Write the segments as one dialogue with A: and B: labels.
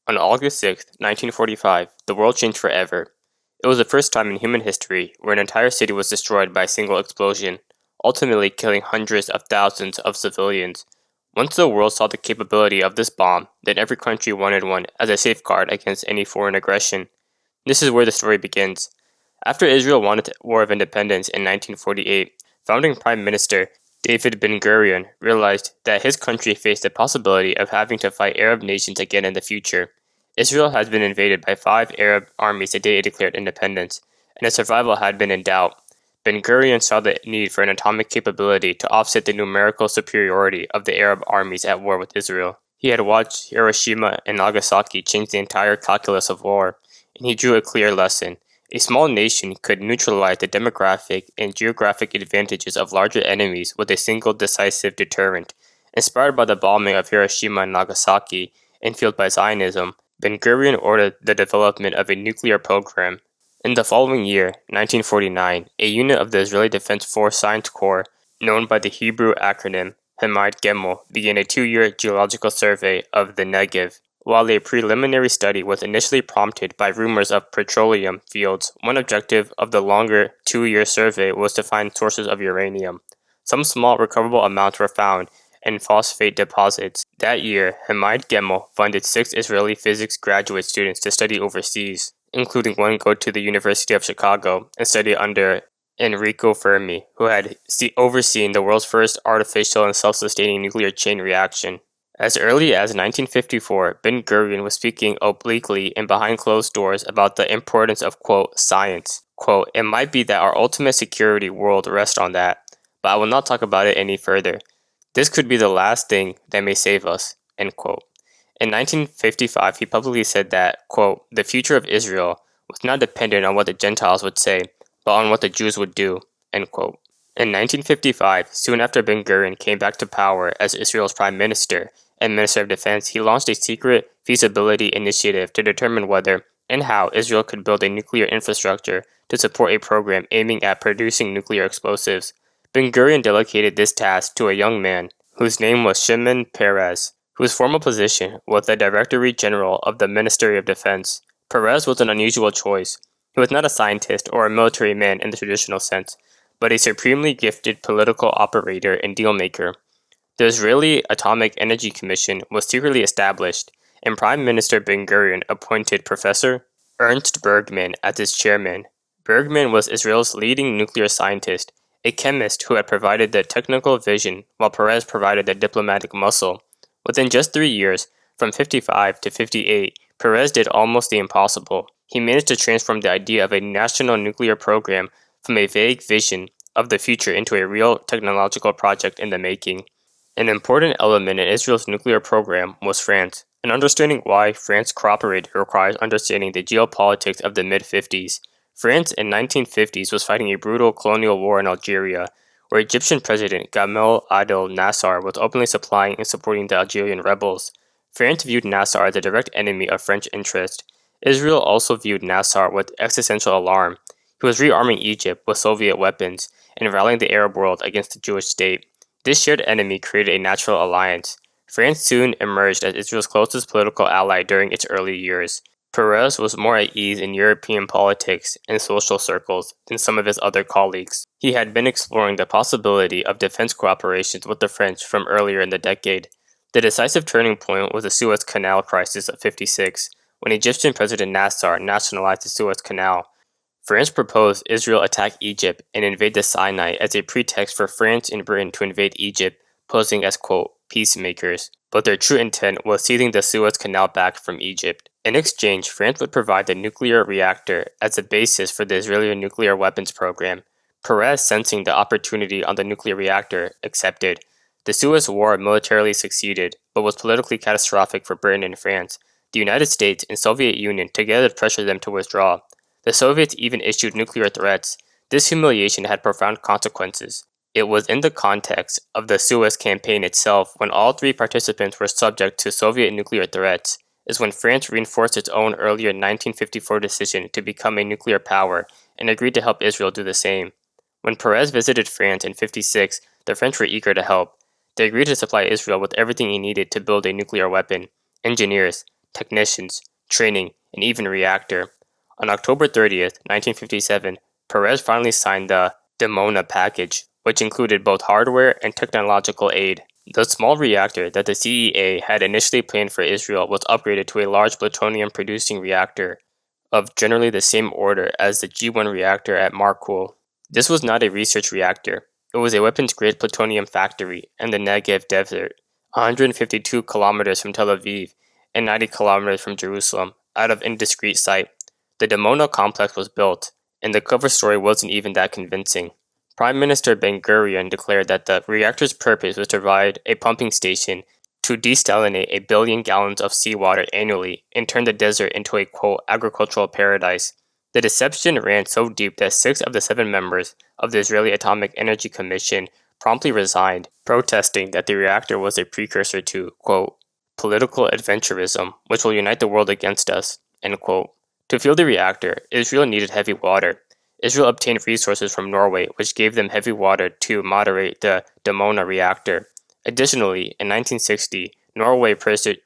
A: On August 6, 1945, the world changed forever. It was the first time in human history where an entire city was destroyed by a single explosion, ultimately killing hundreds of thousands of civilians. Once the world saw the capability of this bomb, then every country wanted one as a safeguard against any foreign aggression. This is where the story begins. After Israel won its War of Independence in 1948, founding Prime Minister David Ben-Gurion realized that his country faced the possibility of having to fight Arab nations again in the future. Israel had been invaded by 5 Arab armies the day it declared independence, and its survival had been in doubt. Ben-Gurion saw the need for an atomic capability to offset the numerical superiority of the Arab armies at war with Israel. He had watched Hiroshima and Nagasaki change the entire calculus of war, and he drew a clear lesson. A small nation could neutralize the demographic and geographic advantages of larger enemies with a single decisive deterrent. Inspired by the bombing of Hiroshima and Nagasaki and fueled by Zionism, Ben-Gurion ordered the development of a nuclear program. In the following year, 1949, a unit of the Israeli Defense Force Science Corps, known by the Hebrew acronym Hamid Gimel, began a 2-year geological survey of the Negev. While a preliminary study was initially prompted by rumors of petroleum fields, one objective of the longer 2-year survey was to find sources of uranium. Some small recoverable amounts were found in phosphate deposits. That year, Hamid Gimel funded 6 Israeli physics graduate students to study overseas, including one go to the University of Chicago and study under Enrico Fermi, who had overseen the world's first artificial and self-sustaining nuclear chain reaction. As early as 1954, Ben-Gurion was speaking obliquely and behind closed doors about the importance of, quote, science. Quote, it might be that our ultimate security world rests on that, but I will not talk about it any further. This could be the last thing that may save us, end quote. In 1955, he publicly said that, quote, the future of Israel was not dependent on what the Gentiles would say, but on what the Jews would do, end quote. In 1955, soon after Ben-Gurion came back to power as Israel's prime minister and minister of defense, he launched a secret feasibility initiative to determine whether and how Israel could build a nuclear infrastructure to support a program aiming at producing nuclear explosives. Ben-Gurion delegated this task to a young man whose name was Shimon Peres, whose formal position was the Directorate General of the Ministry of Defense. Peres was an unusual choice. He was not a scientist or a military man in the traditional sense, but a supremely gifted political operator and dealmaker. The Israeli Atomic Energy Commission was secretly established, and Prime Minister Ben-Gurion appointed Professor Ernst Bergman as its chairman. Bergman was Israel's leading nuclear scientist, a chemist who had provided the technical vision while Peres provided the diplomatic muscle. Within just 3 years, from 55 to 58, Peres did almost the impossible. He managed to transform the idea of a national nuclear program from a vague vision of the future into a real technological project in the making. An important element in Israel's nuclear program was France, and understanding why France cooperated requires understanding the geopolitics of the mid-50s. France in the 1950s was fighting a brutal colonial war in Algeria, where Egyptian President Gamal Abdel Nasser was openly supplying and supporting the Algerian rebels. France viewed Nasser as a direct enemy of French interest. Israel also viewed Nasser with existential alarm. He was rearming Egypt with Soviet weapons and rallying the Arab world against the Jewish state. This shared enemy created a natural alliance. France soon emerged as Israel's closest political ally during its early years. Peres was more at ease in European politics and social circles than some of his other colleagues. He had been exploring the possibility of defense cooperations with the French from earlier in the decade. The decisive turning point was the Suez Canal crisis of '56, when Egyptian President Nasser nationalized the Suez Canal. France proposed Israel attack Egypt and invade the Sinai as a pretext for France and Britain to invade Egypt, posing as, quote, peacemakers, but their true intent was seizing the Suez Canal back from Egypt. In exchange, France would provide the nuclear reactor as the basis for the Israeli nuclear weapons program. Peres, sensing the opportunity on the nuclear reactor, accepted. The Suez War militarily succeeded, but was politically catastrophic for Britain and France. The United States and Soviet Union together pressured them to withdraw. The Soviets even issued nuclear threats. This humiliation had profound consequences. It was in the context of the Suez campaign itself, when all 3 participants were subject to Soviet nuclear threats, is when France reinforced its own earlier 1954 decision to become a nuclear power and agreed to help Israel do the same. When Peres visited France in '56, the French were eager to help. They agreed to supply Israel with everything it needed to build a nuclear weapon: engineers, technicians, training, and even reactor. On October 30th, 1957, Perez finally signed the Dimona package, which included both hardware and technological aid. The small reactor that the CEA had initially planned for Israel was upgraded to a large plutonium-producing reactor of generally the same order as the G1 reactor at Markul. This was not a research reactor. It was a weapons-grade plutonium factory in the Negev Desert, 152 kilometers from Tel Aviv and 90 kilometers from Jerusalem, out of indiscreet sight. The Dimona complex was built, and the cover story wasn't even that convincing. Prime Minister Ben-Gurion declared that the reactor's purpose was to provide a pumping station to desalinate 1 billion gallons of seawater annually and turn the desert into a, quote, agricultural paradise. The deception ran so deep that 6 of the 7 members of the Israeli Atomic Energy Commission promptly resigned, protesting that the reactor was a precursor to, quote, political adventurism, which will unite the world against us, end quote. To fuel the reactor, Israel needed heavy water. Israel obtained resources from Norway, which gave them heavy water to moderate the Dimona reactor. Additionally, in 1960, Norway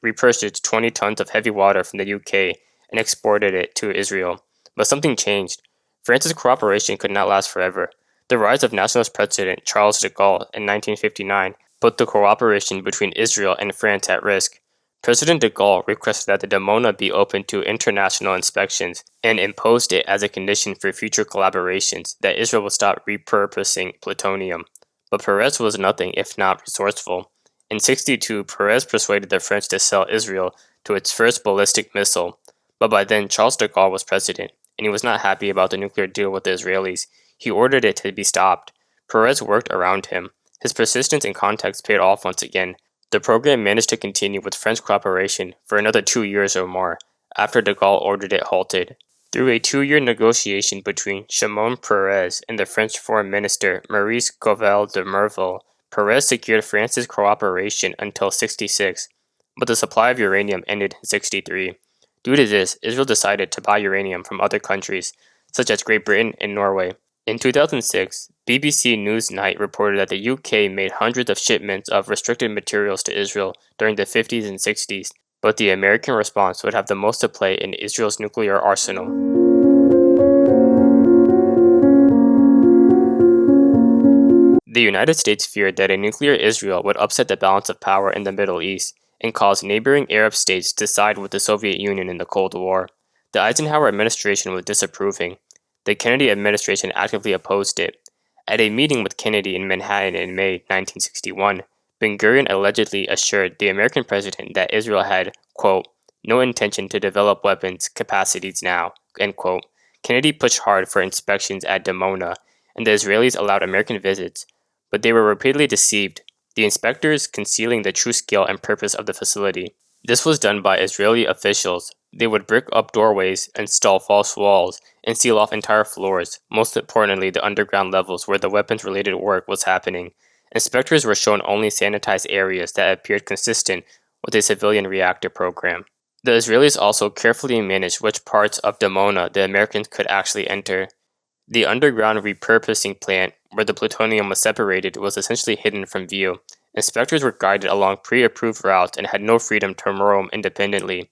A: repurchased 20 tons of heavy water from the UK and exported it to Israel. But something changed. France's cooperation could not last forever. The rise of nationalist President Charles de Gaulle in 1959 put the cooperation between Israel and France at risk. President de Gaulle requested that the Dimona be open to international inspections and imposed it as a condition for future collaborations that Israel would stop repurposing plutonium. But Perez was nothing if not resourceful. In 1962, Perez persuaded the French to sell Israel to its first ballistic missile. But by then, Charles de Gaulle was president, and he was not happy about the nuclear deal with the Israelis. He ordered it to be stopped. Perez worked around him. His persistence and contacts paid off once again. The program managed to continue with French cooperation for another 2 years or more, after de Gaulle ordered it halted. Through a 2-year negotiation between Shimon Peres and the French Foreign Minister Maurice Gauvel de Merville, Peres secured France's cooperation until 1966, but the supply of uranium ended in 1963. Due to this, Israel decided to buy uranium from other countries, such as Great Britain and Norway. In 2006, BBC Newsnight reported that the UK made hundreds of shipments of restricted materials to Israel during the 50s and 60s, but the American response would have the most to play in Israel's nuclear arsenal. The United States feared that a nuclear Israel would upset the balance of power in the Middle East and cause neighboring Arab states to side with the Soviet Union in the Cold War. The Eisenhower administration was disapproving. The Kennedy administration actively opposed it. At a meeting with Kennedy in Manhattan in May 1961, Ben-Gurion allegedly assured the American president that Israel had, quote, no intention to develop weapons capacities now, end quote. Kennedy pushed hard for inspections at Dimona, and the Israelis allowed American visits, but they were repeatedly deceived, the inspectors concealing the true scale and purpose of the facility. This was done by Israeli officials. They would brick up doorways, install false walls, and seal off entire floors, most importantly the underground levels where the weapons-related work was happening. Inspectors were shown only sanitized areas that appeared consistent with a civilian reactor program. The Israelis also carefully managed which parts of Dimona the Americans could actually enter. The underground repurposing plant, where the plutonium was separated, was essentially hidden from view. Inspectors were guided along pre-approved routes and had no freedom to roam independently.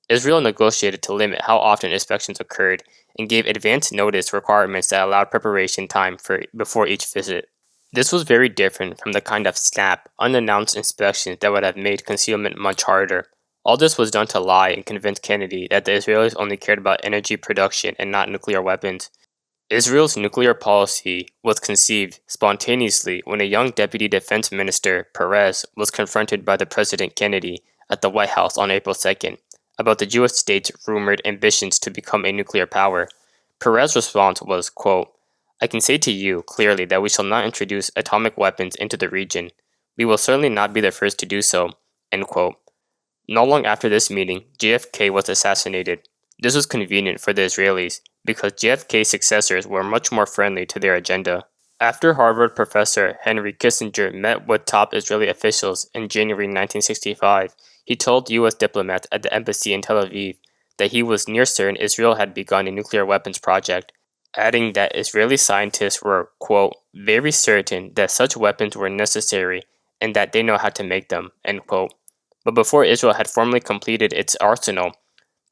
A: Israel negotiated to limit how often inspections occurred and gave advance notice requirements that allowed preparation time before each visit. This was very different from the kind of snap, unannounced inspections that would have made concealment much harder. All this was done to lie and convince Kennedy that the Israelis only cared about energy production and not nuclear weapons. Israel's nuclear policy was conceived spontaneously when a young Deputy Defense Minister, Peres, was confronted by the President Kennedy at the White House on April 2nd about the Jewish state's rumored ambitions to become a nuclear power. Peres' response was, quote, I can say to you clearly that we shall not introduce atomic weapons into the region. We will certainly not be the first to do so, end quote. Not long after this meeting, JFK was assassinated. This was convenient for the Israelis, because JFK's successors were much more friendly to their agenda. After Harvard professor Henry Kissinger met with top Israeli officials in January 1965, he told U.S. diplomats at the embassy in Tel Aviv that he was near certain Israel had begun a nuclear weapons project, adding that Israeli scientists were, quote, very certain that such weapons were necessary and that they know how to make them, end quote. But before Israel had formally completed its arsenal,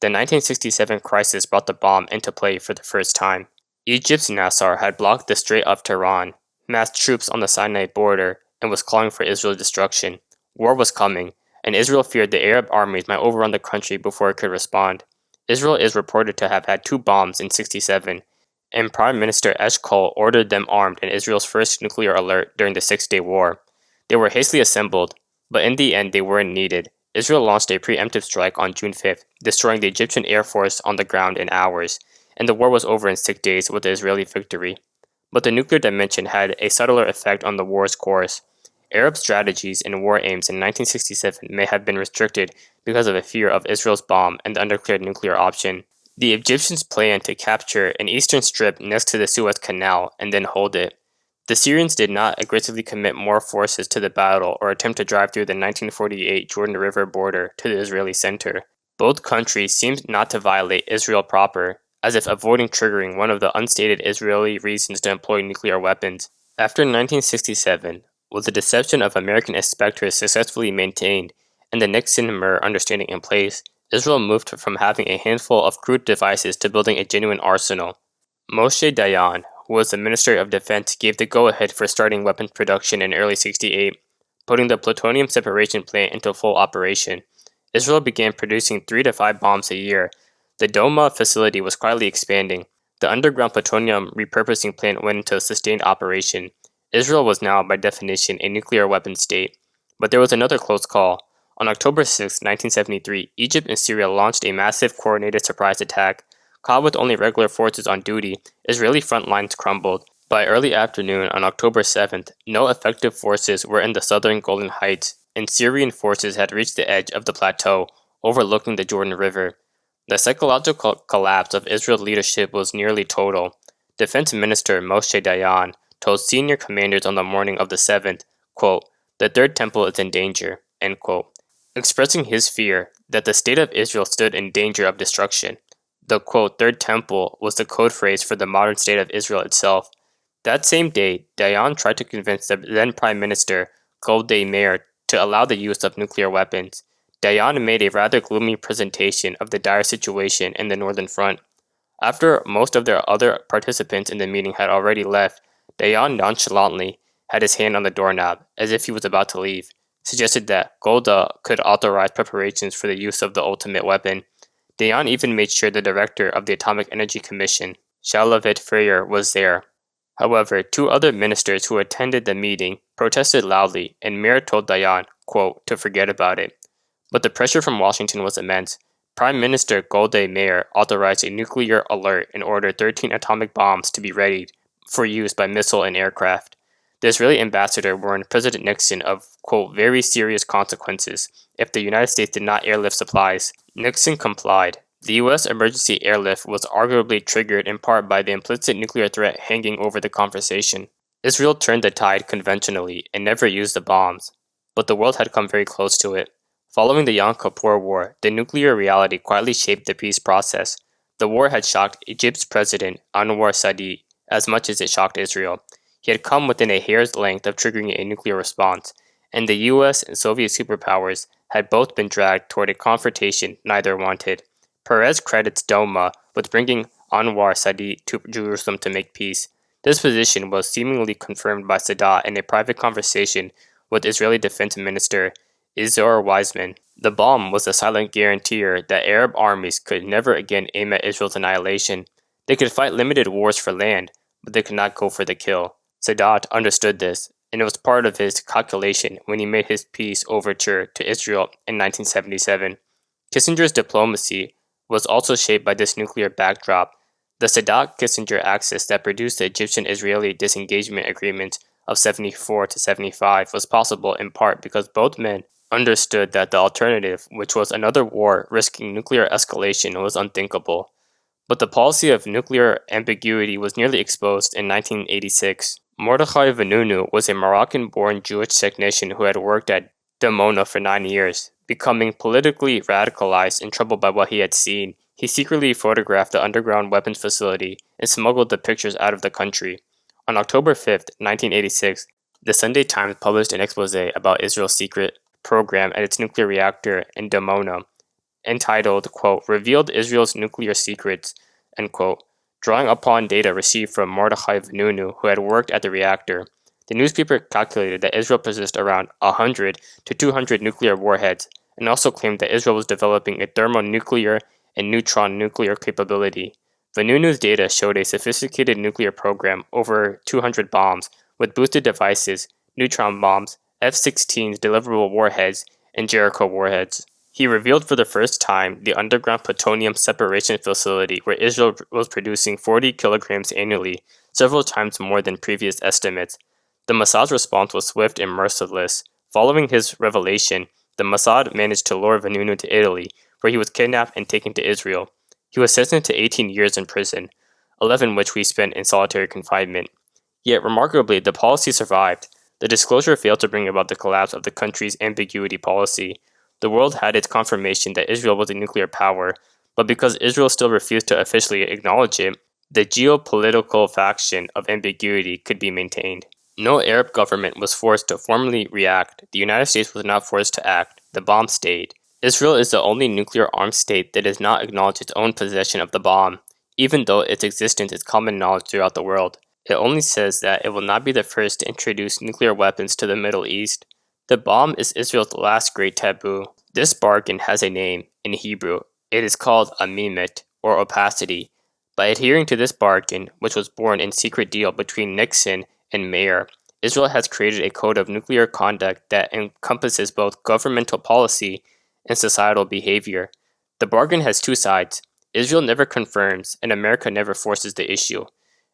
A: the 1967 crisis brought the bomb into play for the first time. Egypt's Nasser had blocked the Strait of Tehran, massed troops on the Sinai border, and was calling for Israel's destruction. War was coming, and Israel feared the Arab armies might overrun the country before it could respond. Israel is reported to have had 2 bombs in '67, and Prime Minister Eshkol ordered them armed in Israel's first nuclear alert during the Six-Day War. They were hastily assembled, but in the end they weren't needed. Israel launched a preemptive strike on June 5th, destroying the Egyptian Air Force on the ground in hours, and the war was over in 6 days with the Israeli victory. But the nuclear dimension had a subtler effect on the war's course. Arab strategies and war aims in 1967 may have been restricted because of a fear of Israel's bomb and the undeclared nuclear option. The Egyptians planned to capture an eastern strip next to the Suez Canal and then hold it. The Syrians did not aggressively commit more forces to the battle or attempt to drive through the 1948 Jordan River border to the Israeli center. Both countries seemed not to violate Israel proper, as if avoiding triggering one of the unstated Israeli reasons to employ nuclear weapons. After 1967, with the deception of American inspectors successfully maintained and the Nixon-Murr understanding in place, Israel moved from having a handful of crude devices to building a genuine arsenal. Moshe Dayan, who was the Minister of Defense, gave the go-ahead for starting weapons production in early '68, putting the plutonium separation plant into full operation. Israel began producing 3 to 5 bombs a year. The Doma facility was quietly expanding. The underground plutonium repurposing plant went into sustained operation. Israel was now, by definition, a nuclear weapons state. But there was another close call. On October 6, 1973, Egypt and Syria launched a massive coordinated surprise attack. Caught with only regular forces on duty, Israeli front lines crumbled. By early afternoon on October 7th, no effective forces were in the southern Golan Heights, and Syrian forces had reached the edge of the plateau, overlooking the Jordan River. The psychological collapse of Israel's leadership was nearly total. Defense Minister Moshe Dayan told senior commanders on the morning of the 7th, quote, "The Third Temple is in danger," end quote, expressing his fear that the state of Israel stood in danger of destruction. The, quote, Third Temple was the code phrase for the modern state of Israel itself. That same day, Dayan tried to convince the then Prime Minister, Golda Meir, to allow the use of nuclear weapons. Dayan made a rather gloomy presentation of the dire situation in the Northern Front. After most of the other participants in the meeting had already left, Dayan nonchalantly had his hand on the doorknob, as if he was about to leave, suggested that Golda could authorize preparations for the use of the ultimate weapon. Dayan even made sure the director of the Atomic Energy Commission, Shalavet Freyer, was there. However, 2 other ministers who attended the meeting protested loudly, and Meir told Dayan, quote, to forget about it. But the pressure from Washington was immense. Prime Minister Golda Meir authorized a nuclear alert and ordered 13 atomic bombs to be readied for use by missile and aircraft. The Israeli ambassador warned President Nixon of, quote, very serious consequences if the United States did not airlift supplies. Nixon complied. The U.S. emergency airlift was arguably triggered in part by the implicit nuclear threat hanging over the conversation. Israel turned the tide conventionally and never used the bombs, but the world had come very close to it. Following the Yom Kippur War, the nuclear reality quietly shaped the peace process. The war had shocked Egypt's president, Anwar Sadat, as much as it shocked Israel. He had come within a hair's length of triggering a nuclear response, and the US and Soviet superpowers had both been dragged toward a confrontation neither wanted. Perez credits Doma with bringing Anwar Sadat to Jerusalem to make peace. This position was seemingly confirmed by Sadat in a private conversation with Israeli Defense Minister Izor Weizman. The bomb was a silent guarantor that Arab armies could never again aim at Israel's annihilation. They could fight limited wars for land, but they could not go for the kill. Sadat understood this, and it was part of his calculation when he made his peace overture to Israel in 1977. Kissinger's diplomacy was also shaped by this nuclear backdrop. The Sadat-Kissinger axis that produced the Egyptian-Israeli disengagement agreement of 74 to 75 was possible in part because both men understood that the alternative, which was another war risking nuclear escalation, was unthinkable. But the policy of nuclear ambiguity was nearly exposed in 1986. Mordechai Vanunu was a Moroccan-born Jewish technician who had worked at Dimona for 9 years. Becoming politically radicalized and troubled by what he had seen, he secretly photographed the underground weapons facility and smuggled the pictures out of the country. On October 5, 1986, the Sunday Times published an exposé about Israel's secret program at its nuclear reactor in Dimona, entitled, quote, Revealed Israel's Nuclear Secrets, end quote, drawing upon data received from Mordechai Vanunu, who had worked at the reactor. The newspaper calculated that Israel possessed around 100 to 200 nuclear warheads, and also claimed that Israel was developing a thermonuclear and neutron nuclear capability. Vanunu's data showed a sophisticated nuclear program, over 200 bombs, with boosted devices, neutron bombs, F-16's deliverable warheads, and Jericho warheads. He revealed for the first time the underground plutonium separation facility where Israel was producing 40 kilograms annually, several times more than previous estimates. The Mossad's response was swift and merciless. Following his revelation, the Mossad managed to lure Vanunu to Italy, where he was kidnapped and taken to Israel. He was sentenced to 18 years in prison, 11 which he spent in solitary confinement. Yet, remarkably, the policy survived. The disclosure failed to bring about the collapse of the country's ambiguity policy. The world had its confirmation that Israel was a nuclear power, but because Israel still refused to officially acknowledge it, the geopolitical faction of ambiguity could be maintained. No Arab government was forced to formally react. The United States was not forced to act. The bomb stayed. Israel is the only nuclear-armed state that does not acknowledge its own possession of the bomb, even though its existence is common knowledge throughout the world. It only says that it will not be the first to introduce nuclear weapons to the Middle East. The bomb is Israel's last great taboo. This bargain has a name in Hebrew. It is called amimet, or opacity. By adhering to this bargain, which was born in secret deal between Nixon and Mayer, Israel has created a code of nuclear conduct that encompasses both governmental policy and societal behavior. The bargain has two sides. Israel never confirms, and America never forces the issue.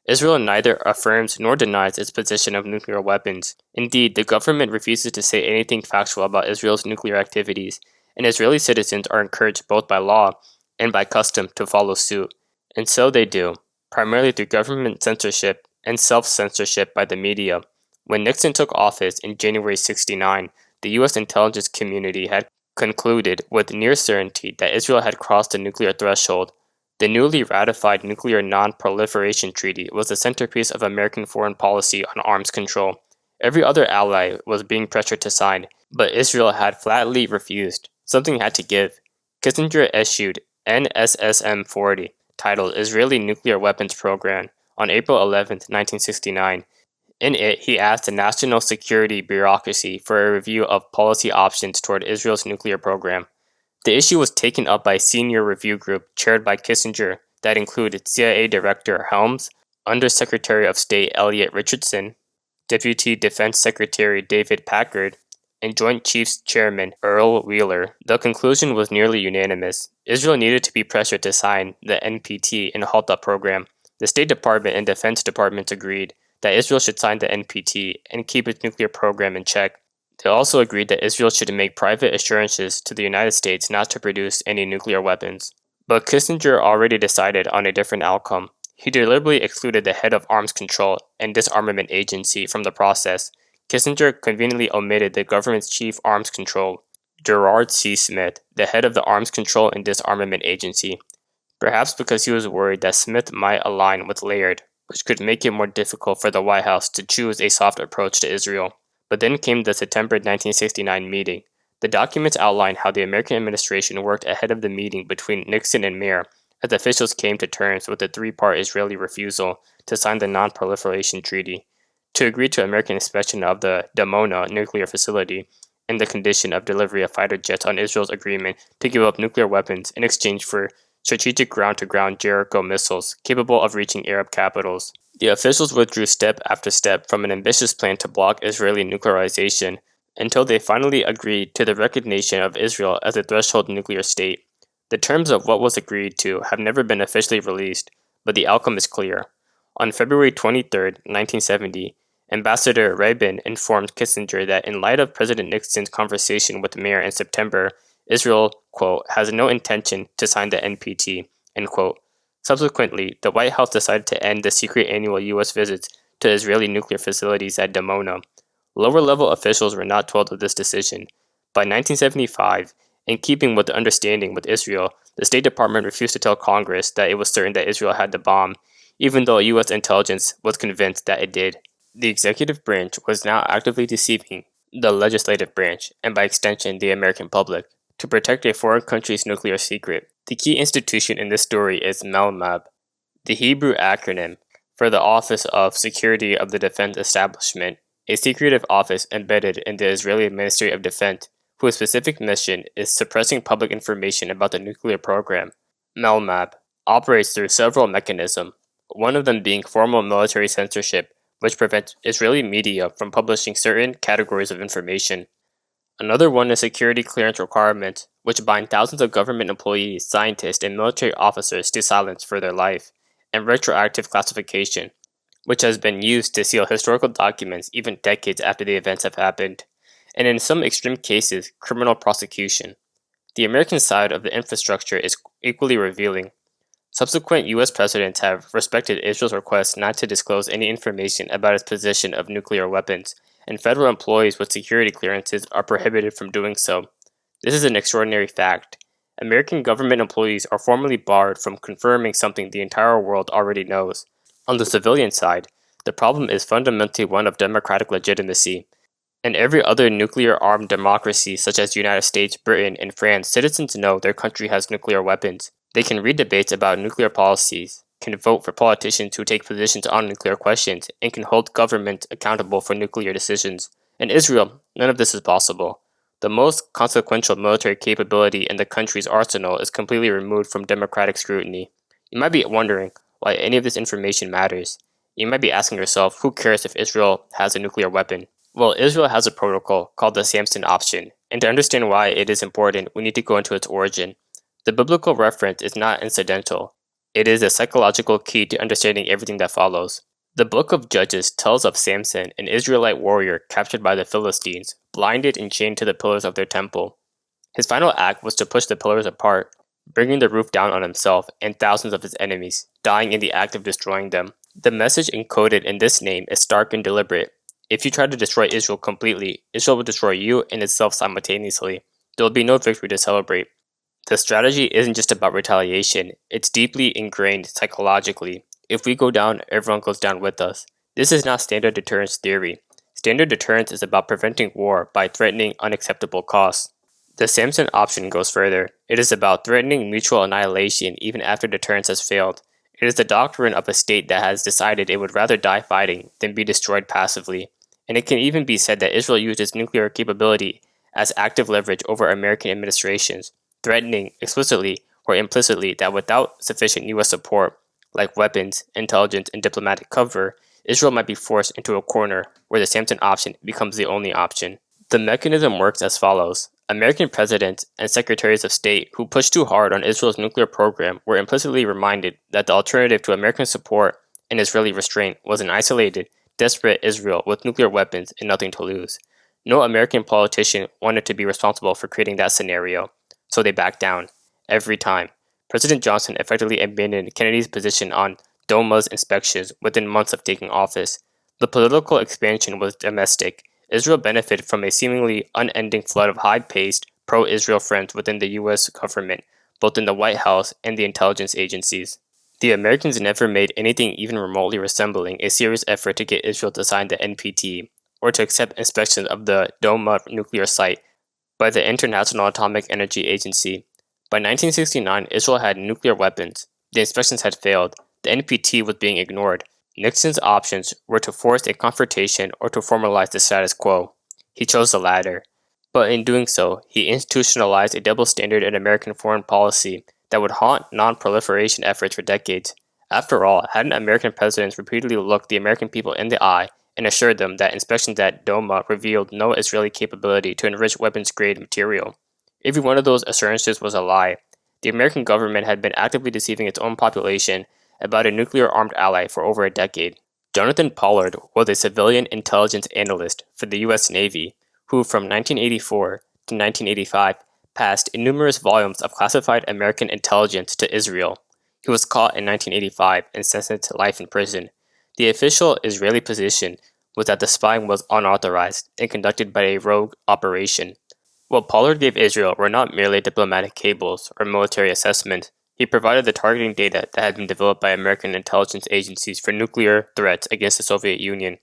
A: Israel neither affirms nor denies its possession of nuclear weapons. Indeed, the government refuses to say anything factual about Israel's nuclear activities, and Israeli citizens are encouraged both by law and by custom to follow suit. And so they do, primarily through government censorship and self-censorship by the media. When Nixon took office in January 1969, the U.S. intelligence community had concluded with near certainty that Israel had crossed the nuclear threshold. The newly ratified Nuclear Non-Proliferation Treaty was the centerpiece of American foreign policy on arms control. Every other ally was being pressured to sign, but Israel had flatly refused. Something had to give. Kissinger issued NSSM 40, titled Israeli Nuclear Weapons Program, on April 11, 1969. In it, he asked the national security bureaucracy for a review of policy options toward Israel's nuclear program. The issue was taken up by a senior review group chaired by Kissinger that included CIA Director Helms, Undersecretary of State Elliot Richardson, Deputy Defense Secretary David Packard, and Joint Chiefs Chairman Earl Wheeler. The conclusion was nearly unanimous. Israel needed to be pressured to sign the NPT and halt the program. The State Department and Defense Departments agreed that Israel should sign the NPT and keep its nuclear program in check. They also agreed that Israel should make private assurances to the United States not to produce any nuclear weapons. But Kissinger already decided on a different outcome. He deliberately excluded the head of Arms Control and Disarmament Agency from the process. Kissinger conveniently omitted the government's chief arms control, Gerard C. Smith, the head of the Arms Control and Disarmament Agency, perhaps because he was worried that Smith might align with Laird, which could make it more difficult for the White House to choose a soft approach to Israel. But then came the September 1969 meeting. The documents outline how the American administration worked ahead of the meeting between Nixon and Mayer as officials came to terms with the three-part Israeli refusal to sign the Non-Proliferation Treaty, to agree to American inspection of the Dimona nuclear facility, and the condition of delivery of fighter jets on Israel's agreement to give up nuclear weapons in exchange for strategic ground-to-ground Jericho missiles capable of reaching Arab capitals. The officials withdrew step after step from an ambitious plan to block Israeli nuclearization until they finally agreed to the recognition of Israel as a threshold nuclear state. The terms of what was agreed to have never been officially released, but the outcome is clear. On February 23, 1970, Ambassador Rabin informed Kissinger that in light of President Nixon's conversation with Mayer in September, Israel, quote, has no intention to sign the NPT, end quote. Subsequently, the White House decided to end the secret annual U.S. visits to Israeli nuclear facilities at Dimona. Lower-level officials were not told of this decision. By 1975, in keeping with the understanding with Israel, the State Department refused to tell Congress that it was certain that Israel had the bomb, even though U.S. intelligence was convinced that it did. The executive branch was now actively deceiving the legislative branch, and by extension the American public, to protect a foreign country's nuclear secret. The key institution in this story is MELMAB, the Hebrew acronym for the Office of Security of the Defense Establishment, a secretive office embedded in the Israeli Ministry of Defense, whose specific mission is suppressing public information about the nuclear program. MELMAB operates through several mechanisms, one of them being formal military censorship, which prevents Israeli media from publishing certain categories of information. Another one is security clearance requirements, which bind thousands of government employees, scientists, and military officers to silence for their life, and retroactive classification, which has been used to seal historical documents even decades after the events have happened, and in some extreme cases, criminal prosecution. The American side of the infrastructure is equally revealing. Subsequent U.S. presidents have respected Israel's request not to disclose any information about its possession of nuclear weapons, and federal employees with security clearances are prohibited from doing so. This is an extraordinary fact. American government employees are formally barred from confirming something the entire world already knows. On the civilian side, the problem is fundamentally one of democratic legitimacy. In every other nuclear-armed democracy such as the United States, Britain, and France, citizens know their country has nuclear weapons. They can read debates about nuclear policies, can vote for politicians who take positions on nuclear questions, and can hold governments accountable for nuclear decisions. In Israel, none of this is possible. The most consequential military capability in the country's arsenal is completely removed from democratic scrutiny. You might be wondering why any of this information matters. You might be asking yourself, who cares if Israel has a nuclear weapon? Well, Israel has a protocol called the Samson option, and to understand why it is important, we need to go into its origin. The biblical reference is not incidental. It is a psychological key to understanding everything that follows. The book of Judges tells of Samson, an Israelite warrior captured by the Philistines, blinded and chained to the pillars of their temple. His final act was to push the pillars apart, bringing the roof down on himself and thousands of his enemies, dying in the act of destroying them. The message encoded in this name is stark and deliberate. If you try to destroy Israel completely, Israel will destroy you and itself simultaneously. There will be no victory to celebrate. The strategy isn't just about retaliation, it's deeply ingrained psychologically. If we go down, everyone goes down with us. This is not standard deterrence theory. Standard deterrence is about preventing war by threatening unacceptable costs. The Samson option goes further. It is about threatening mutual annihilation even after deterrence has failed. It is the doctrine of a state that has decided it would rather die fighting than be destroyed passively. And it can even be said that Israel used its nuclear capability as active leverage over American administrations, threatening explicitly or implicitly that without sufficient U.S. support, like weapons, intelligence, and diplomatic cover, Israel might be forced into a corner where the Samson option becomes the only option. The mechanism works as follows. American presidents and secretaries of state who pushed too hard on Israel's nuclear program were implicitly reminded that the alternative to American support and Israeli restraint was an isolated, desperate Israel with nuclear weapons and nothing to lose. No American politician wanted to be responsible for creating that scenario, so they backed down. Every time. President Johnson effectively abandoned Kennedy's position on DOMA's inspections within months of taking office. The political expansion was domestic. Israel benefited from a seemingly unending flood of high-paced, pro-Israel friends within the U.S. government, both in the White House and the intelligence agencies. The Americans never made anything even remotely resembling a serious effort to get Israel to sign the NPT, or to accept inspection of the Doma nuclear site by the International Atomic Energy Agency. By 1969, Israel had nuclear weapons. The inspections had failed. The NPT was being ignored. Nixon's options were to force a confrontation or to formalize the status quo. He chose the latter. But in doing so, he institutionalized a double standard in American foreign policy that would haunt non-proliferation efforts for decades. After all, hadn't American presidents repeatedly looked the American people in the eye and assured them that inspections at Doma revealed no Israeli capability to enrich weapons-grade material? Every one of those assurances was a lie. The American government had been actively deceiving its own population about a nuclear-armed ally for over a decade. Jonathan Pollard was a civilian intelligence analyst for the U.S. Navy, who from 1984 to 1985 passed numerous volumes of classified American intelligence to Israel. He was caught in 1985 and sentenced to life in prison. The official Israeli position was that the spying was unauthorized and conducted by a rogue operation. What Pollard gave Israel were not merely diplomatic cables or military assessments. He provided the targeting data that had been developed by American intelligence agencies for nuclear threats against the Soviet Union,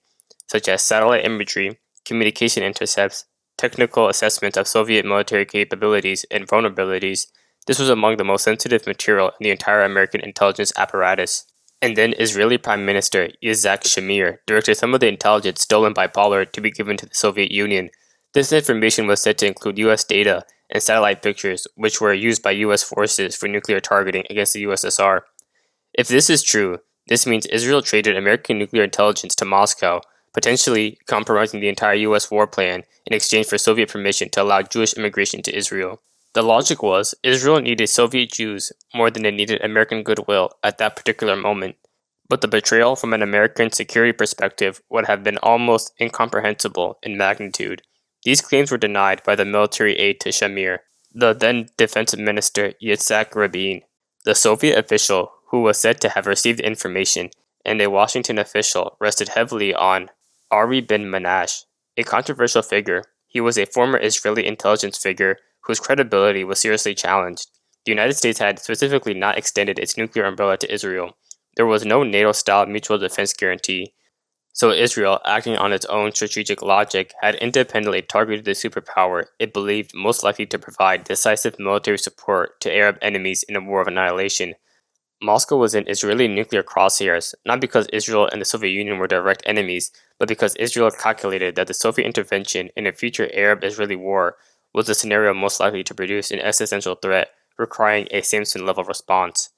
A: such as satellite imagery, communication intercepts, technical assessments of Soviet military capabilities and vulnerabilities. This was among the most sensitive material in the entire American intelligence apparatus. And then Israeli Prime Minister Yitzhak Shamir directed some of the intelligence stolen by Pollard to be given to the Soviet Union. This information was said to include U.S. data and satellite pictures, which were used by U.S. forces for nuclear targeting against the USSR. If this is true, this means Israel traded American nuclear intelligence to Moscow, potentially compromising the entire U.S. war plan in exchange for Soviet permission to allow Jewish immigration to Israel. The logic was Israel needed Soviet Jews more than it needed American goodwill at that particular moment. But the betrayal from an American security perspective would have been almost incomprehensible in magnitude. These claims were denied by the military aide to Shamir, the then defense minister Yitzhak Rabin, the Soviet official who was said to have received information, and a Washington official rested heavily on Ari Ben Manash, a controversial figure. He was a former Israeli intelligence figure whose credibility was seriously challenged. The United States had specifically not extended its nuclear umbrella to Israel. There was no NATO-style mutual defense guarantee, so Israel, acting on its own strategic logic, had independently targeted the superpower it believed most likely to provide decisive military support to Arab enemies in a war of annihilation. Moscow was in Israeli nuclear crosshairs, not because Israel and the Soviet Union were direct enemies, but because Israel calculated that the Soviet intervention in a future Arab-Israeli war was the scenario most likely to produce an existential threat requiring a Samson-level response.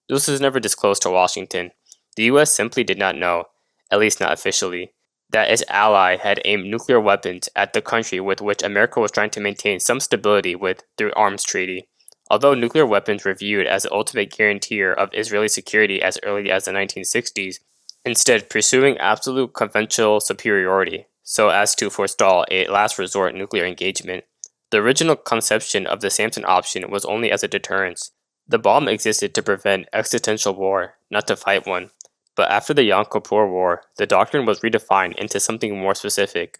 A: This was never disclosed to Washington. The U.S. simply did not know, at least not officially, that its ally had aimed nuclear weapons at the country with which America was trying to maintain some stability with through arms treaty. Although nuclear weapons were viewed as the ultimate guarantor of Israeli security as early as the 1960s, instead pursuing absolute conventional superiority so as to forestall a last resort nuclear engagement. The original conception of the Samson option was only as a deterrence. The bomb existed to prevent existential war, not to fight one. But after the Yom Kippur War, the doctrine was redefined into something more specific.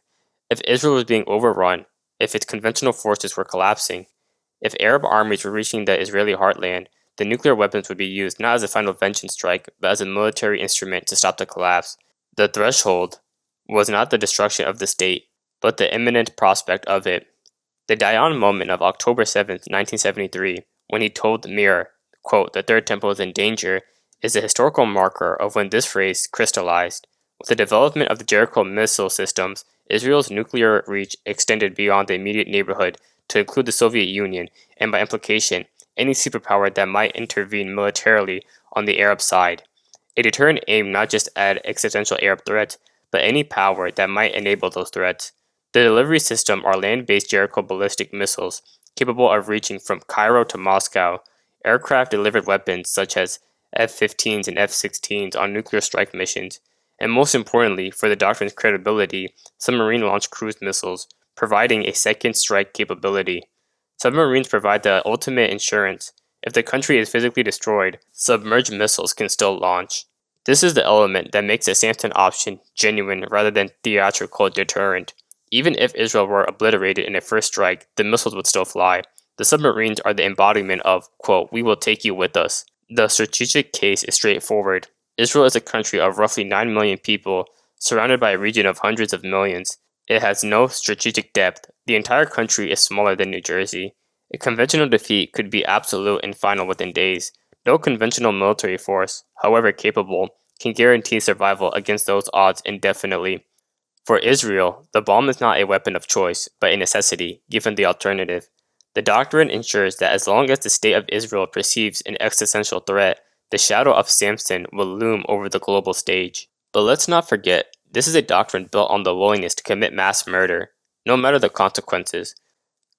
A: If Israel was being overrun, if its conventional forces were collapsing, if Arab armies were reaching the Israeli heartland, the nuclear weapons would be used not as a final vengeance strike, but as a military instrument to stop the collapse. The threshold was not the destruction of the state, but the imminent prospect of it. The Dayan moment of October 7, 1973, when he told the Mirror, quote, "The Third Temple is in danger," is a historical marker of when this phrase crystallized. With the development of the Jericho missile systems, Israel's nuclear reach extended beyond the immediate neighborhood to include the Soviet Union, and by implication, any superpower that might intervene militarily on the Arab side. A deterrent aimed not just at existential Arab threats, but any power that might enable those threats. The delivery system are land-based Jericho ballistic missiles, capable of reaching from Cairo to Moscow. Aircraft delivered weapons such as F-15s and F-16s on nuclear strike missions, and most importantly, for the doctrine's credibility, submarine-launched cruise missiles, providing a second strike capability. Submarines provide the ultimate insurance. If the country is physically destroyed, submerged missiles can still launch. This is the element that makes the Samson option genuine rather than theatrical deterrent. Even if Israel were obliterated in a first strike, the missiles would still fly. The submarines are the embodiment of, quote, "We will take you with us." The strategic case is straightforward. Israel is a country of roughly 9 million people, surrounded by a region of hundreds of millions. It has no strategic depth. The entire country is smaller than New Jersey. A conventional defeat could be absolute and final within days. No conventional military force, however capable, can guarantee survival against those odds indefinitely. For Israel, the bomb is not a weapon of choice, but a necessity, given the alternative. The doctrine ensures that as long as the state of Israel perceives an existential threat, the shadow of Samson will loom over the global stage. But let's not forget, this is a doctrine built on the willingness to commit mass murder, no matter the consequences.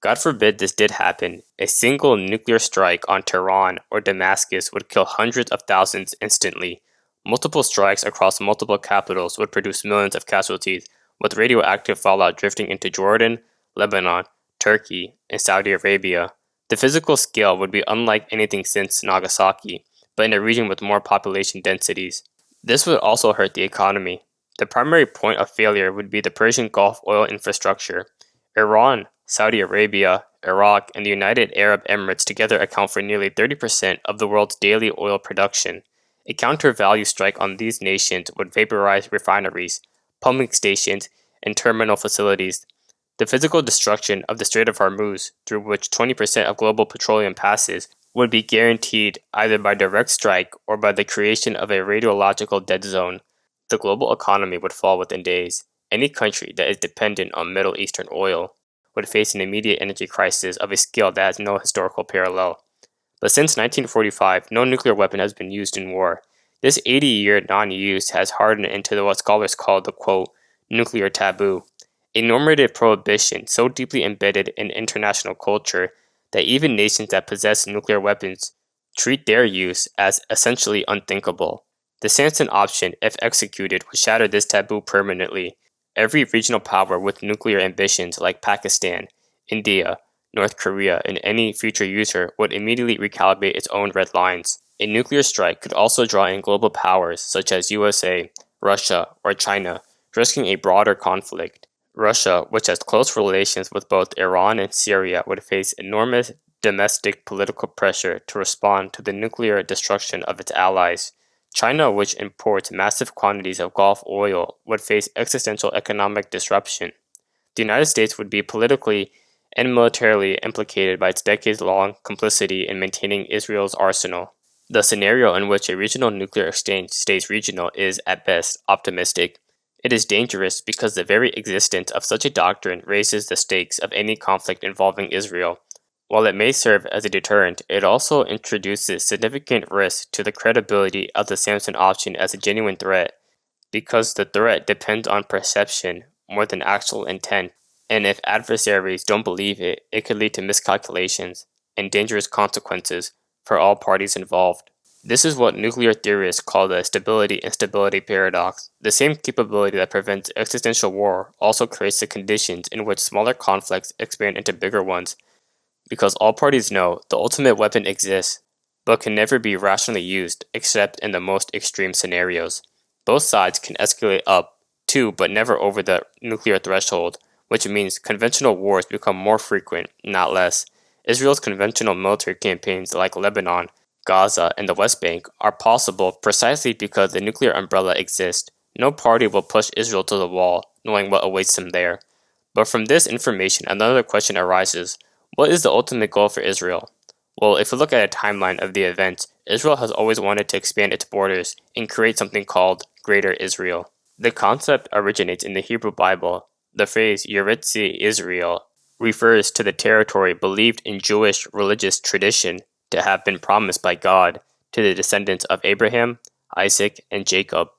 A: God forbid this did happen, a single nuclear strike on Tehran or Damascus would kill hundreds of thousands instantly. Multiple strikes across multiple capitals would produce millions of casualties, with radioactive fallout drifting into Jordan, Lebanon, Turkey, and Saudi Arabia. The physical scale would be unlike anything since Nagasaki, but in a region with more population densities. This would also hurt the economy. The primary point of failure would be the Persian Gulf oil infrastructure. Iran, Saudi Arabia, Iraq, and the United Arab Emirates together account for nearly 30% of the world's daily oil production. A counter-value strike on these nations would vaporize refineries, pumping stations, and terminal facilities. The physical destruction of the Strait of Hormuz, through which 20% of global petroleum passes, would be guaranteed either by direct strike or by the creation of a radiological dead zone. The global economy would fall within days. Any country that is dependent on Middle Eastern oil would face an immediate energy crisis of a scale that has no historical parallel. But since 1945, no nuclear weapon has been used in war. This 80-year non-use has hardened into what scholars call the, quote, nuclear taboo, a normative prohibition so deeply embedded in international culture that even nations that possess nuclear weapons treat their use as essentially unthinkable. The Sanson option, if executed, would shatter this taboo permanently. Every regional power with nuclear ambitions like Pakistan, India, North Korea, and any future user would immediately recalibrate its own red lines. A nuclear strike could also draw in global powers such as USA, Russia, or China, risking a broader conflict. Russia, which has close relations with both Iran and Syria, would face enormous domestic political pressure to respond to the nuclear destruction of its allies. China, which imports massive quantities of Gulf oil, would face existential economic disruption. The United States would be politically and militarily implicated by its decades-long complicity in maintaining Israel's arsenal. The scenario in which a regional nuclear exchange stays regional is, at best, optimistic. It is dangerous because the very existence of such a doctrine raises the stakes of any conflict involving Israel. While it may serve as a deterrent, it also introduces significant risk to the credibility of the Samson option as a genuine threat, because the threat depends on perception more than actual intent, and if adversaries don't believe it, it could lead to miscalculations and dangerous consequences for all parties involved. This is what nuclear theorists call the stability-instability paradox. The same capability that prevents existential war also creates the conditions in which smaller conflicts expand into bigger ones, because all parties know the ultimate weapon exists, but can never be rationally used except in the most extreme scenarios. Both sides can escalate up to but never over the nuclear threshold, which means conventional wars become more frequent, not less. Israel's conventional military campaigns like Lebanon, Gaza, and the West Bank are possible precisely because the nuclear umbrella exists. No party will push Israel to the wall, knowing what awaits them there. But from this information, another question arises. What is the ultimate goal for Israel? Well, if we look at a timeline of the events, Israel has always wanted to expand its borders and create something called Greater Israel. The concept originates in the Hebrew Bible. The phrase Yeretzi Israel refers to the territory believed in Jewish religious tradition to have been promised by God to the descendants of Abraham, Isaac, and Jacob.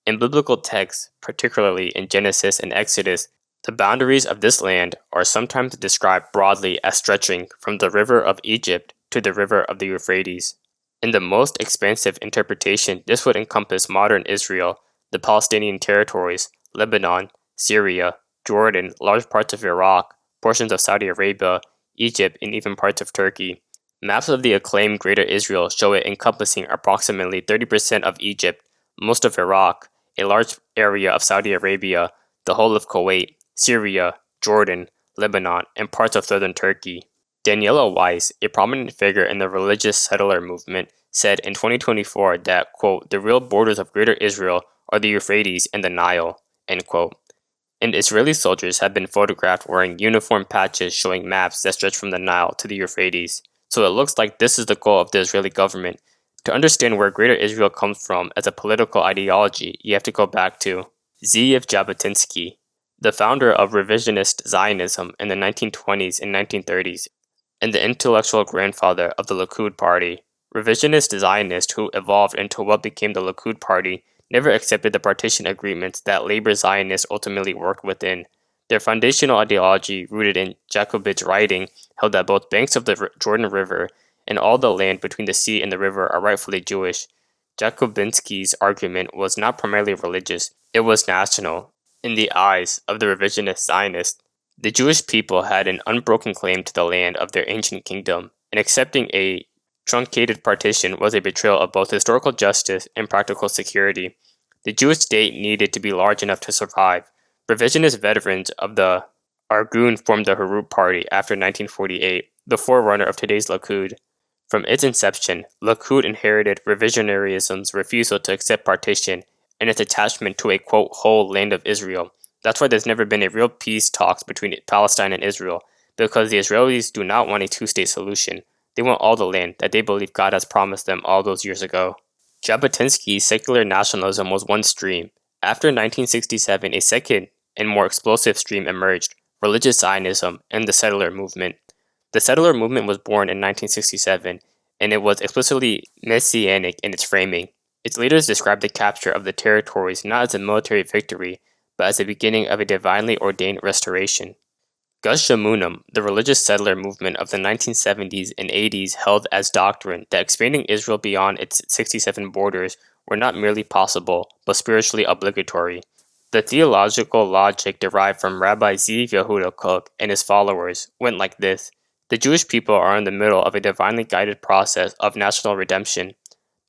A: In biblical texts, particularly in Genesis and Exodus, the boundaries of this land are sometimes described broadly as stretching from the river of Egypt to the river of the Euphrates. In the most expansive interpretation, this would encompass modern Israel, the Palestinian territories, Lebanon, Syria, Jordan, large parts of Iraq, portions of Saudi Arabia, Egypt, and even parts of Turkey. Maps of the acclaimed Greater Israel show it encompassing approximately 30% of Egypt, most of Iraq, a large area of Saudi Arabia, the whole of Kuwait, Syria, Jordan, Lebanon, and parts of southern Turkey. Daniela Weiss, a prominent figure in the religious settler movement, said in 2024 that, quote, the real borders of Greater Israel are the Euphrates and the Nile, end quote. And Israeli soldiers have been photographed wearing uniform patches showing maps that stretch from the Nile to the Euphrates. So it looks like this is the goal of the Israeli government. To understand where Greater Israel comes from as a political ideology, you have to go back to Zeev Jabotinsky, the founder of revisionist Zionism in the 1920s and 1930s, and the intellectual grandfather of the Likud party. Revisionist Zionists who evolved into what became the Likud party never accepted the partition agreements that labor Zionists ultimately worked within. Their foundational ideology, rooted in Jacobit's writing, held that both banks of the Jordan River and all the land between the sea and the river are rightfully Jewish. Jakobinsky's argument was not primarily religious, it was national. In the eyes of the revisionist Zionists, the Jewish people had an unbroken claim to the land of their ancient kingdom, and accepting a truncated partition was a betrayal of both historical justice and practical security. The Jewish state needed to be large enough to survive. Revisionist veterans of the Argun formed the Harut Party after 1948, the forerunner of today's Likud. From its inception, Likud inherited revisionarism's refusal to accept partition and its attachment to a, quote, whole land of Israel. That's why there's never been a real peace talks between Palestine and Israel, because the Israelis do not want a two-state solution. They want all the land that they believe God has promised them all those years ago. Jabotinsky's secular nationalism was one stream. After 1967, a second and more explosive stream emerged: religious Zionism and the settler movement. The settler movement was born in 1967, and it was explicitly messianic in its framing. Its leaders described the capture of the territories not as a military victory, but as the beginning of a divinely ordained restoration. Gus Shamunam, the religious settler movement of the 1970s and 80s, held as doctrine that expanding Israel beyond its 67 borders were not merely possible, but spiritually obligatory. The theological logic derived from Rabbi Zev Yehuda Kook and his followers went like this: the Jewish people are in the middle of a divinely guided process of national redemption.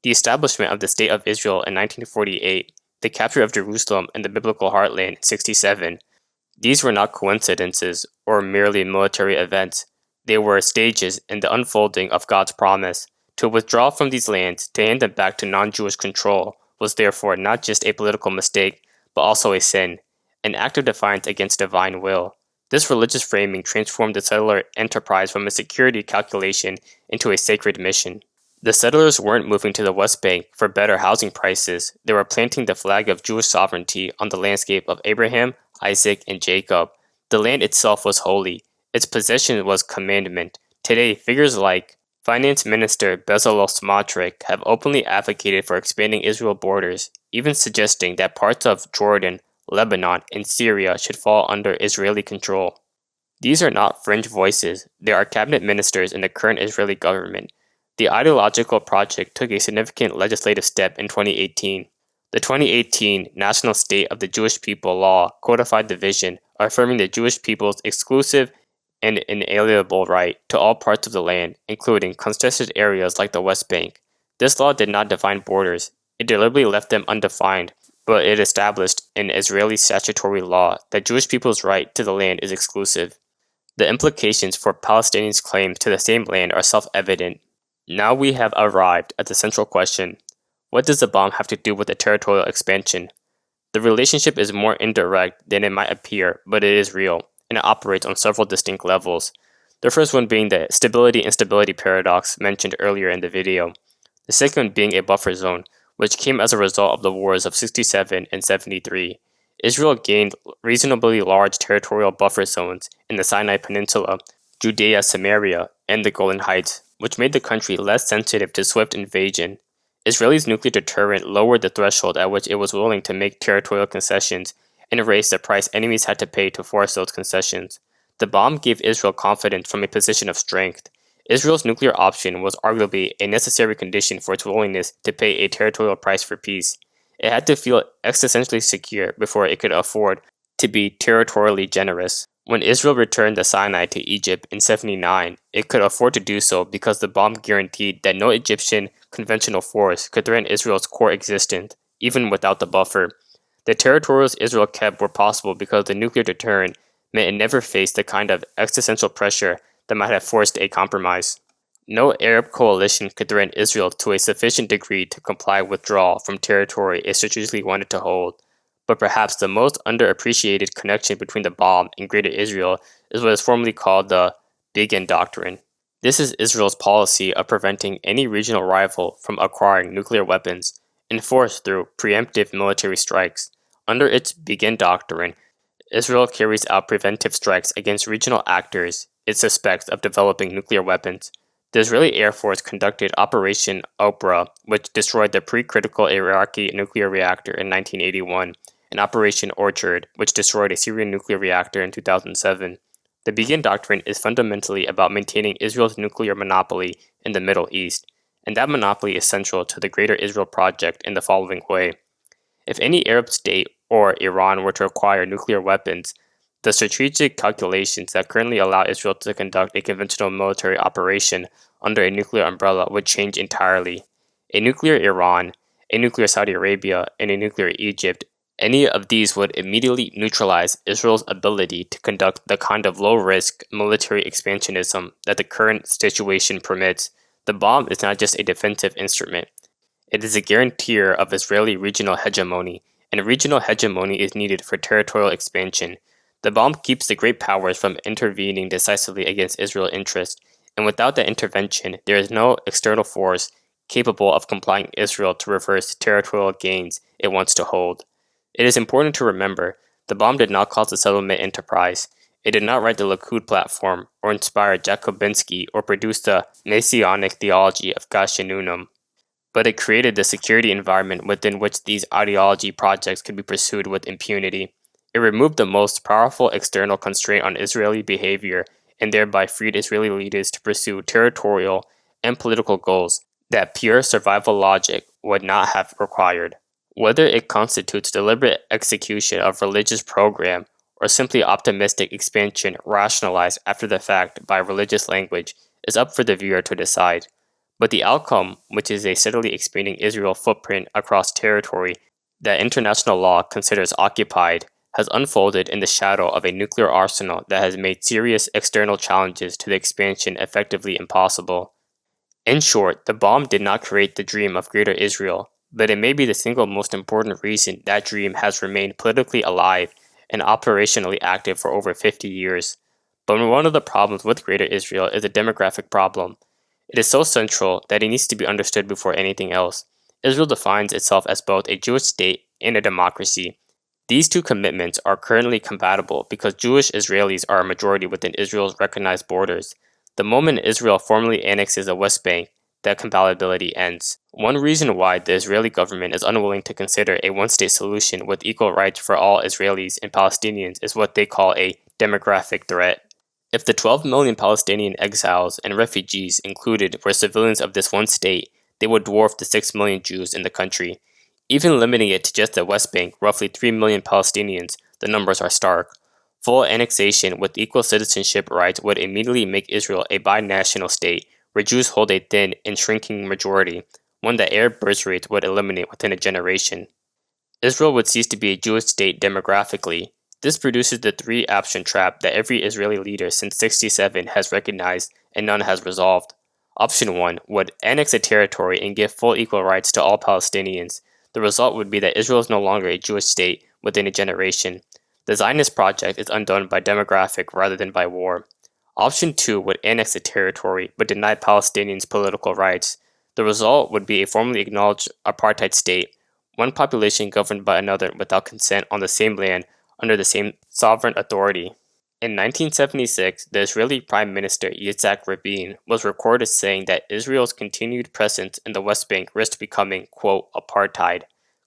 A: The establishment of the State of Israel in 1948, the capture of Jerusalem and the biblical heartland in 67, these were not coincidences or merely military events. They were stages in the unfolding of God's promise. To withdraw from these lands, to hand them back to non-Jewish control, was therefore not just a political mistake, but also a sin, an act of defiance against divine will. This religious framing transformed the settler enterprise from a security calculation into a sacred mission. The settlers weren't moving to the West Bank for better housing prices. They were planting the flag of Jewish sovereignty on the landscape of Abraham, Isaac, and Jacob. The land itself was holy. Its possession was commandment. Today, figures like Finance Minister Bezalel Smotrich have openly advocated for expanding Israel's borders, even suggesting that parts of Jordan, Lebanon, and Syria should fall under Israeli control. These are not fringe voices. They are cabinet ministers in the current Israeli government. The ideological project took a significant legislative step in 2018. The 2018 National State of the Jewish People law codified the vision, affirming the Jewish people's exclusive and inalienable right to all parts of the land, including contested areas like the West Bank. This law did not define borders. It deliberately left them undefined, but it established in Israeli statutory law that Jewish people's right to the land is exclusive. The implications for Palestinians' claims to the same land are self-evident. Now we have arrived at the central question: what does the bomb have to do with the territorial expansion? The relationship is more indirect than it might appear, but it is real, and it operates on several distinct levels. The first one being the stability-instability paradox mentioned earlier in the video. The second being a buffer zone, which came as a result of the wars of 67 and 73. Israel gained reasonably large territorial buffer zones in the Sinai Peninsula, Judea, Samaria, and the Golan Heights, which made the country less sensitive to swift invasion. Israel's nuclear deterrent lowered the threshold at which it was willing to make territorial concessions and raised the price enemies had to pay to force those concessions. The bomb gave Israel confidence from a position of strength. Israel's nuclear option was arguably a necessary condition for its willingness to pay a territorial price for peace. It had to feel existentially secure before it could afford to be territorially generous. When Israel returned the Sinai to Egypt in 79, it could afford to do so because the bomb guaranteed that no Egyptian conventional force could threaten Israel's core existence, even without the buffer. The territories Israel kept were possible because the nuclear deterrent meant it never faced the kind of existential pressure that might have forced a compromise. No Arab coalition could threaten Israel to a sufficient degree to comply with withdrawal from territory it strategically wanted to hold. But perhaps the most underappreciated connection between the bomb and Greater Israel is what is formally called the Begin Doctrine. This is Israel's policy of preventing any regional rival from acquiring nuclear weapons, enforced through preemptive military strikes. Under its Begin Doctrine, Israel carries out preventive strikes against regional actors it suspects of developing nuclear weapons. The Israeli Air Force conducted Operation Oprah, which destroyed the pre-critical Iraqi nuclear reactor in 1981, and Operation Orchard, which destroyed a Syrian nuclear reactor in 2007. The Begin Doctrine is fundamentally about maintaining Israel's nuclear monopoly in the Middle East, and that monopoly is central to the Greater Israel Project in the following way. If any Arab state or Iran were to acquire nuclear weapons, the strategic calculations that currently allow Israel to conduct a conventional military operation under a nuclear umbrella would change entirely. A nuclear Iran, a nuclear Saudi Arabia, and a nuclear Egypt, any of these would immediately neutralize Israel's ability to conduct the kind of low-risk military expansionism that the current situation permits. The bomb is not just a defensive instrument. It is a guarantor of Israeli regional hegemony. and regional hegemony is needed for territorial expansion. The bomb keeps the great powers from intervening decisively against Israel's interests, and without that intervention, there is no external force capable of compelling Israel to reverse territorial gains it wants to hold. It is important to remember the bomb did not cause the settlement enterprise. It did not write the Likud platform, or inspire Jacobinsky, or produce the Messianic theology of Gashenunum, but it created the security environment within which these ideology projects could be pursued with impunity. It removed the most powerful external constraint on Israeli behavior and thereby freed Israeli leaders to pursue territorial and political goals that pure survival logic would not have required. Whether it constitutes deliberate execution of religious program or simply optimistic expansion rationalized after the fact by religious language is up for the viewer to decide. But the outcome, which is a steadily expanding Israel footprint across territory that international law considers occupied, has unfolded in the shadow of a nuclear arsenal that has made serious external challenges to the expansion effectively impossible. In short, the bomb did not create the dream of Greater Israel, but it may be the single most important reason that dream has remained politically alive and operationally active for over 50 years. But one of the problems with Greater Israel is a demographic problem. It is so central that it needs to be understood before anything else. Israel defines itself as both a Jewish state and a democracy. These two commitments are currently compatible because Jewish Israelis are a majority within Israel's recognized borders. The moment Israel formally annexes the West Bank, that compatibility ends. One reason why the Israeli government is unwilling to consider a one-state solution with equal rights for all Israelis and Palestinians is what they call a demographic threat. If the 12 million Palestinian exiles and refugees included were civilians of this one state, they would dwarf the 6 million Jews in the country. Even limiting it to just the West Bank, roughly 3 million Palestinians, the numbers are stark. Full annexation with equal citizenship rights would immediately make Israel a binational state, where Jews hold a thin and shrinking majority, one that Arab birth rates would eliminate within a generation. Israel would cease to be a Jewish state demographically. This produces the three-option trap that every Israeli leader since '67 has recognized and none has resolved. Option 1 would annex a territory and give full equal rights to all Palestinians. The result would be that Israel is no longer a Jewish state within a generation. The Zionist project is undone by demographic rather than by war. Option 2 would annex the territory but deny Palestinians political rights. The result would be a formally acknowledged apartheid state, one population governed by another without consent on the same land under the same sovereign authority. In 1976, the Israeli Prime Minister Yitzhak Rabin was recorded saying that Israel's continued presence in the West Bank risked becoming, quote, apartheid.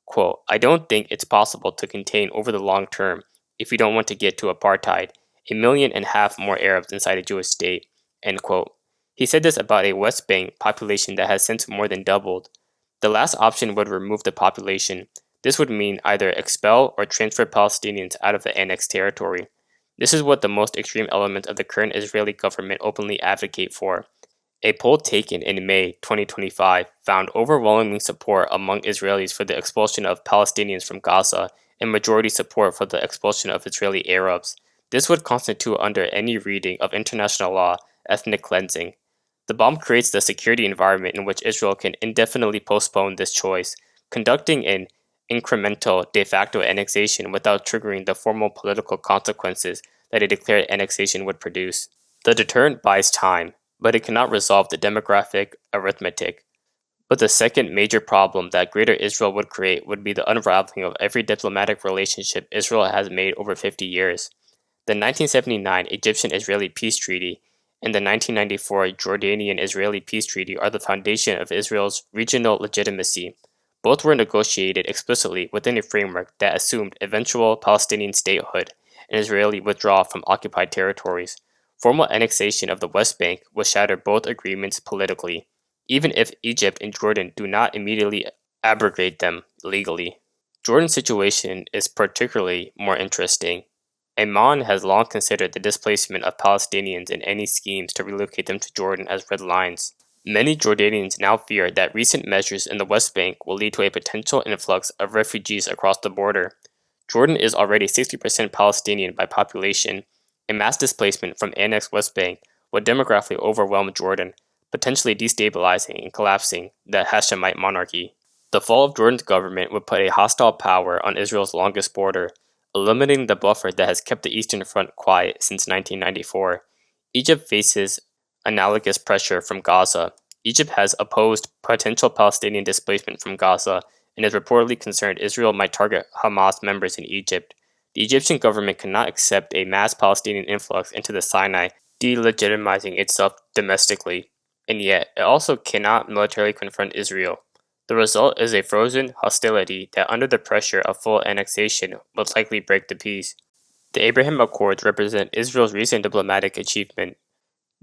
A: Quote, I don't think it's possible to contain over the long term if you don't want to get to apartheid, 1.5 million more Arabs inside a Jewish state, end quote. He said this about a West Bank population that has since more than doubled. The last option would remove the population. This would mean either expel or transfer Palestinians out of the annexed territory. This is what the most extreme elements of the current Israeli government openly advocate for. A poll taken in May 2025 found overwhelming support among Israelis for the expulsion of Palestinians from Gaza and majority support for the expulsion of Israeli Arabs. This would constitute, under any reading of international law, ethnic cleansing. The bomb creates the security environment in which Israel can indefinitely postpone this choice, conducting an incremental de facto annexation without triggering the formal political consequences that a declared annexation would produce. The deterrent buys time, but it cannot resolve the demographic arithmetic. But the second major problem that Greater Israel would create would be the unraveling of every diplomatic relationship Israel has made over 50 years. The 1979 Egyptian-Israeli Peace Treaty and the 1994 Jordanian-Israeli Peace Treaty are the foundation of Israel's regional legitimacy. Both were negotiated explicitly within a framework that assumed eventual Palestinian statehood and Israeli withdrawal from occupied territories. Formal annexation of the West Bank would shatter both agreements politically, even if Egypt and Jordan do not immediately abrogate them legally. Jordan's situation is particularly more interesting. Amman has long considered the displacement of Palestinians in any schemes to relocate them to Jordan as red lines. Many Jordanians now fear that recent measures in the West Bank will lead to a potential influx of refugees across the border. Jordan is already 60% Palestinian by population. A mass displacement from annexed West Bank would demographically overwhelm Jordan, potentially destabilizing and collapsing the Hashemite monarchy. The fall of Jordan's government would put a hostile power on Israel's longest border, eliminating the buffer that has kept the Eastern Front quiet since 1994. Egypt faces analogous pressure from Gaza. Egypt has opposed potential Palestinian displacement from Gaza and is reportedly concerned Israel might target Hamas members in Egypt. The Egyptian government cannot accept a mass Palestinian influx into the Sinai, delegitimizing itself domestically, and yet it also cannot militarily confront Israel. The result is a frozen hostility that, under the pressure of full annexation, will likely break the peace. The Abraham Accords represent Israel's recent diplomatic achievement.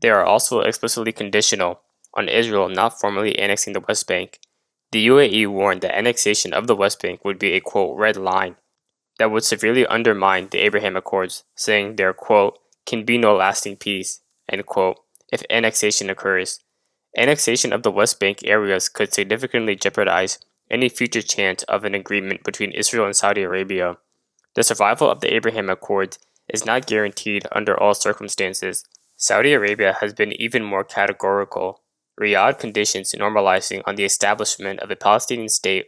A: They are also explicitly conditional on Israel not formally annexing the West Bank. The UAE warned that annexation of the West Bank would be a quote red line that would severely undermine the Abraham Accords, saying there quote can be no lasting peace end quote if annexation occurs. Annexation of the West Bank areas could significantly jeopardize any future chance of an agreement between Israel and Saudi Arabia. The survival of the Abraham Accords is not guaranteed under all circumstances. Saudi Arabia has been even more categorical. Riyadh conditions normalizing on the establishment of a Palestinian state,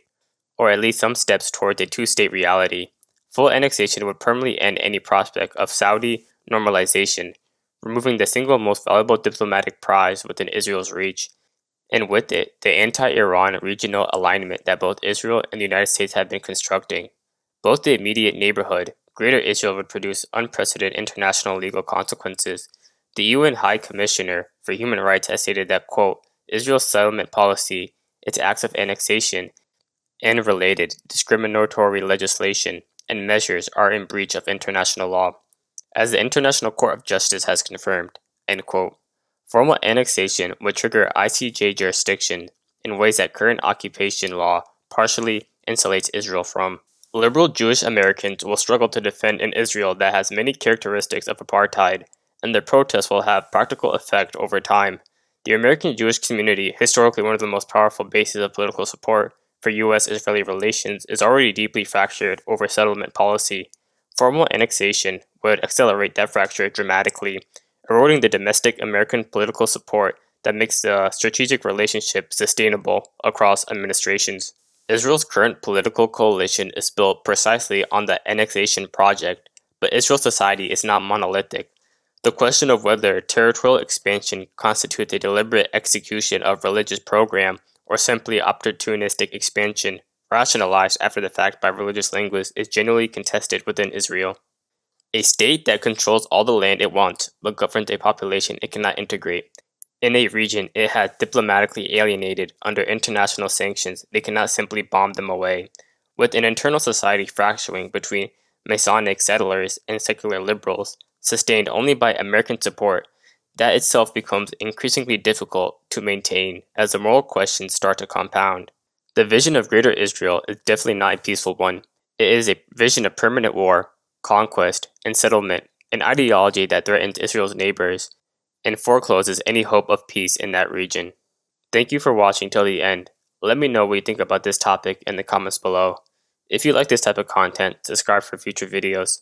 A: or at least some steps towards a two-state reality. Full annexation would permanently end any prospect of Saudi normalization, removing the single most valuable diplomatic prize within Israel's reach, and with it, the anti-Iran regional alignment that both Israel and the United States have been constructing. Both the immediate neighborhood, Greater Israel, would produce unprecedented international legal consequences. The UN High Commissioner for Human Rights has stated that, quote, Israel's settlement policy, its acts of annexation, and related discriminatory legislation and measures are in breach of international law. As the International Court of Justice has confirmed, end quote, formal annexation would trigger ICJ jurisdiction in ways that current occupation law partially insulates Israel from. Liberal Jewish Americans will struggle to defend an Israel that has many characteristics of apartheid, and their protests will have practical effect over time. The American Jewish community, historically one of the most powerful bases of political support for U.S.-Israeli relations, is already deeply fractured over settlement policy. Formal annexation would accelerate that fracture dramatically, eroding the domestic American political support that makes the strategic relationship sustainable across administrations. Israel's current political coalition is built precisely on the annexation project, but Israel's society is not monolithic. The question of whether territorial expansion constitutes a deliberate execution of religious program or simply opportunistic expansion, rationalized after the fact by religious linguists, is genuinely contested within Israel. A state that controls all the land it wants, but governs a population it cannot integrate. In a region it has diplomatically alienated under international sanctions, they cannot simply bomb them away. With an internal society fracturing between Masonic settlers and secular liberals, sustained only by American support, that itself becomes increasingly difficult to maintain as the moral questions start to compound. The vision of Greater Israel is definitely not a peaceful one. It is a vision of permanent war, conquest, and settlement, an ideology that threatens Israel's neighbors and forecloses any hope of peace in that region. Thank you for watching till the end. Let me know what you think about this topic in the comments below. If you like this type of content, subscribe for future videos.